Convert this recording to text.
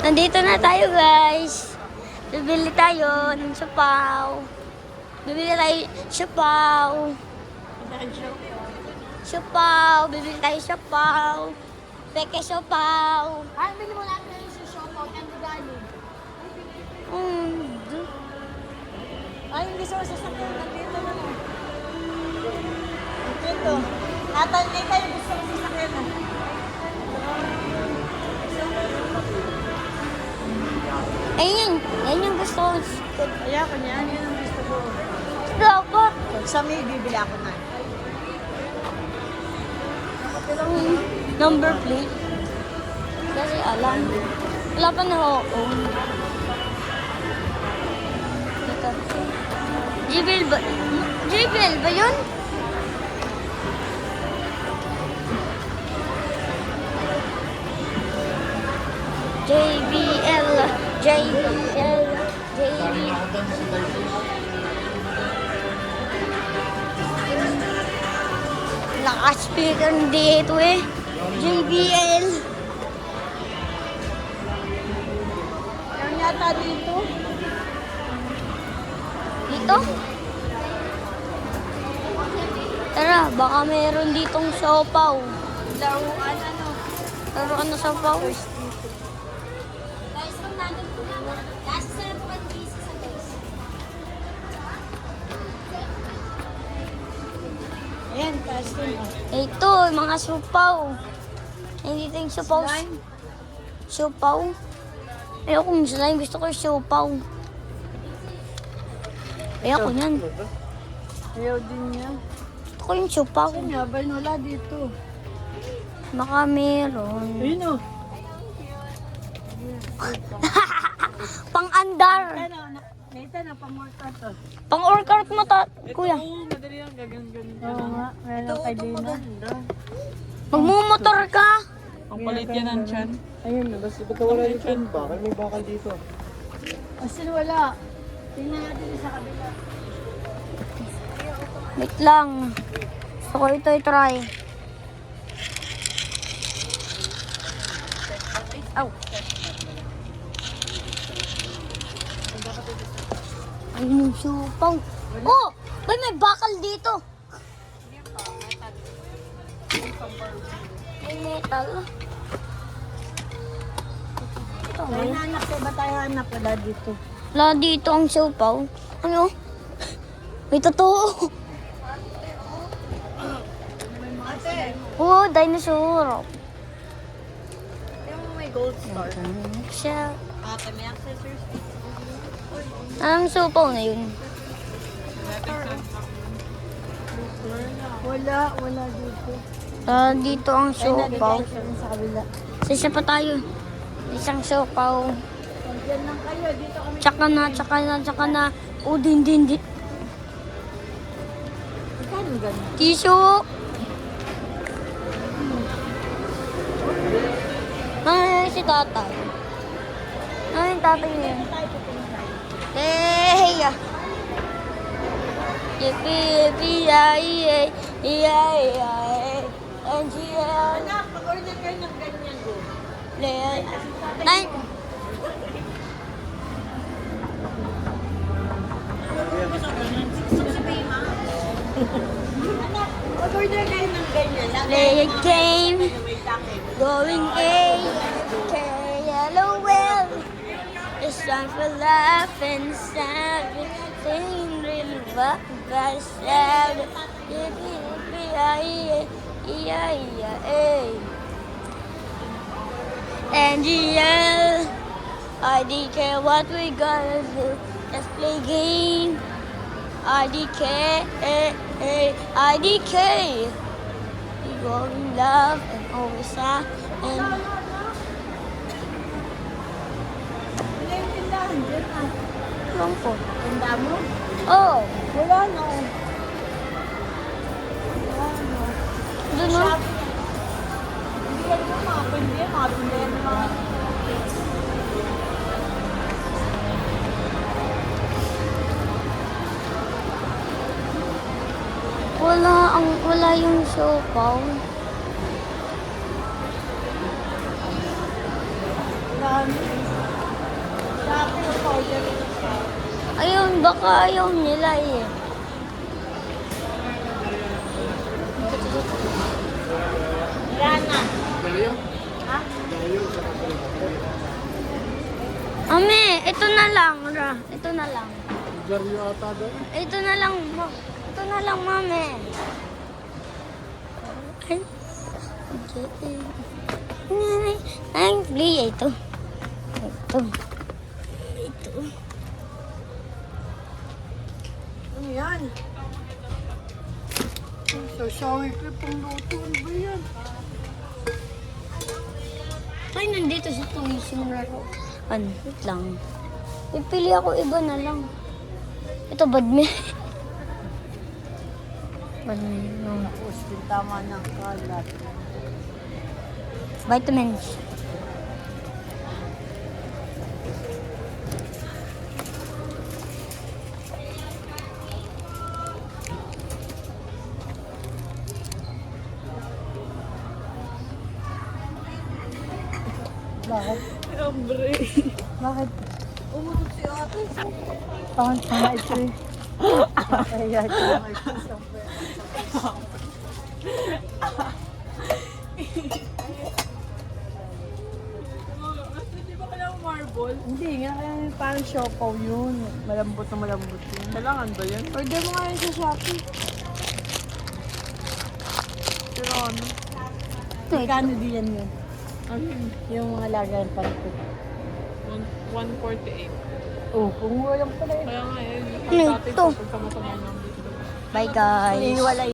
Nandito na tayo, guys. Bibili tayo ng sapaw. Bibili tayo sapaw. Sapaw. Bibili tayo sapaw. Peke sapaw. Ay, bili mo natin yung susopaw. Kaya galing. Ay, hindi sa sasakyan. Nandito na lang. Dito. Natalagay tayo. Gusto mo sasakyan na. Ayun. Ayun yung gusto ko. Kaya ko niya. Yan ang gusto ko. Dapat. Pag sa may bibili ako na. Number plate. Kasi alam. Wala pa na ako. Ito. JBL ba? JBL ba yun? JBL. JBL. JBL. Naka-speaker dito eh. JBL. Yan yata dito. Dito? Tara, baka meron ditong siopaw. Laruan ano. Laruan na siopaw. Guys, kung nandun po naman. Kasi sila po kayo busy sa guys. Ayan, casting. Ito, mga siopaw. Ay, dito yung siopaw. Slime. Siopaw. Ayoko yung slime. Gusto ko yung siopaw. Ayoko yan. Ayaw din niya. Gusto ko yung siopaw. Kasi nga, wala dito. Baka meron. Ayun o. Pang-andar. Ano, Nathan, na pamorta to. Pang-orkart mo ta, kuya. Madali lang, gagan-gagan. Oo nga, meron kay Dina. Magmumotor ka. Ang palit yan ang chan. Ayun, basta ba't wala yung chan? Bakit may bakal dito? Kasi wala. Tingnan natin sa kabila. Wait lang. Gusto ko ito i-try. Aw. Ayun yung supaw. Oh! May bakal dito. May metal. Ito, May hanap ko ba tayo hanap wala dito? wala dito ang supaw. Ano? May totoo. Oh, dinosaur. Yung may gold star. Siya. Ate, may accessories. Anong supaw na yun? Wala dito. Dito ang supaw. Sa kabila. Sa isa pa tayo. Isang supaw. Diyan lang kayo, dito kami. Tsaka na. Oh, din. Kano ganun? Tissue. Si tatay. Ano yung tatay niya? Hey! Yippee-yippee-yay-yay, yay-yay, NGL. Anak, mag-order kayo ng ganyan go. Nine. Anak, mag-order kayo ng ganyan. Play a game, going A, LOL. It's time for laughing, savage, singing really bad, sad. Yippee-yippee-yay-yay, NGL. IDK, what we gonna do? Let's play game. IDK, IDK. We go in love and always sad and Wala yung tindahan dyan ah. wrong po. Tinda mo? Oh, Wala no. doon no? Hindi yan mo mga pindi, mga pindahan mo. Wala yung siopaw. Dami. Ayun, baka ayaw nila eh. Yan na. Ame, ito na lang, Ra. Ito na lang. Garyo ata doon. Ito na lang, ito na lang, mami. Ay, okay. Ay, play ito. Ito. Ito. Ano yan? Sasawi ko pang luto. Ano ba yan? Ay, nandito si Toys yung laro. Ano, wait lang. Pipili ako iba na lang. Ito, badme. Badme. No. Tapos, tama ng kalat. Vitamins. Bakit? Abre. Bakit? Umutot si ate. Tahon pa na ito eh. Kaya ito na ito. Hindi ba kailangan marble? Hindi nga, kaya parang siopaw yun. Malambot na malambot yun. Kailangan ba yan? Order mo nga yun sa Shopee. Pero ano? Magkano din yan yun? Ano yun? Yung mga lagayan pa rin. 148. Oh, kung walang pala yun. Kaya nga eh. Ano Dati ito? pagkamasama ng dito. Bye, guys. Iiwalay